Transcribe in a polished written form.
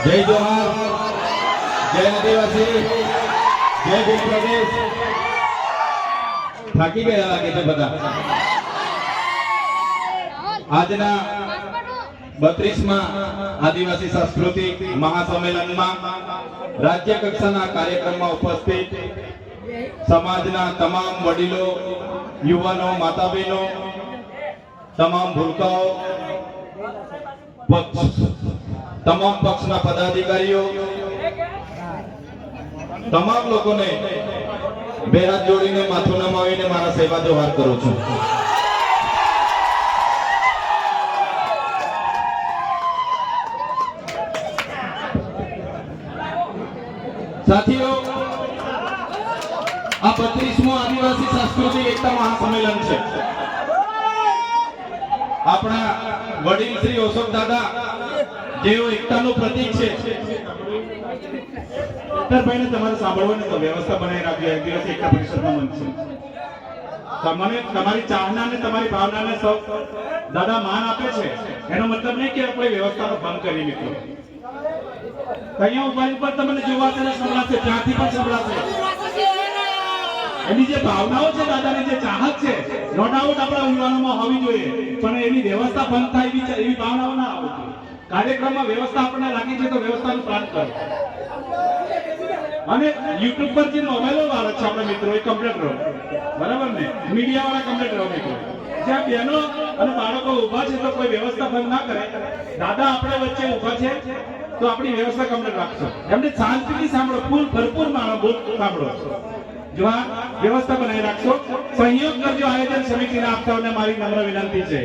જય જોહાર, જય આદિવાસી, જય ભીલ પ્રદેશ। થાકી ગયા લાગે છે બધા। આજના 32મા આદિવાસી સાંસ્કૃતિક મહાસંમેલનમાં રાજ્ય કક્ષાના કાર્યક્રમમાં ઉપસ્થિત સમાજના તમામ વડીલો, યુવાનો, માતા બહેનો, તમામ ભૂલકાઓ, તમામ પક્ષના પદાધિકારીઓ, તમામ લોકોને બે હાથ જોડીને માથું નમાવીને મારા સેવા જોહાર કરું છું। સાથીઓ, આ 32મો આદિવાસી સાંસ્કૃતિક એકતા મહાસંમેલન છે। આપણા વડીલ શ્રી અશોક દાદા જેઓ એકતાનું પ્રતીક છે। ભાઈને તમારે સાંભળવાની તો વ્યવસ્થા બનાવી રાખજો। એક દિવસ એકતા પરિષદનો મંચ છે। તમને તમારી ચાહના ને તમારી ભાવનાને સૌ દાદા માન આપે છે, એનો મતલબ નહીં કે કોઈ વ્યવસ્થાનો ભંગ કરી મિત્રો। અહીંયા ઉભા પર તમને જોવા તેને સંભળાશે, ત્યાંથી પણ સંભળાશે। એની જે ભાવનાઓ છે, દાદાની જે ચાહત છે, નો ડાઉટ આપણા યુવાનોમાં હોવી જોઈએ, પણ એની વ્યવસ્થા ભંગ થાય એવી ભાવનાઓ ના આવવી જોઈએ। કાર્યક્રમમાં વ્યવસ્થા આપણને લાગી છે તો વ્યવસ્થાનું પાલન કરો। અને YouTube પર જે મોબાઈલો વાળા છે આપણા મિત્રો, એ કમ્પ્લીટ રહો, બરાબર ને? મીડિયા વાળા કમ્પ્લીટ રહો મિત્રો। જ્યાં બહેનો અને બાળકો ઊભા છે તો કોઈ વ્યવસ્થા ભંગ ના કરે। દાદા આપણે વચ્ચે ઊભા છે તો આપણી વ્યવસ્થા કમ્પ્લીટ રાખશો। એમને શાંતિથી સાંભળો, ફૂલ ભરપૂર સાંભળો। જો આ વ્યવસ્થા બનાવી રાખશો, સહયોગ કરજો આયોજન સમિતિના આપતાઓને મારી નમ્ર વિનંતી છે।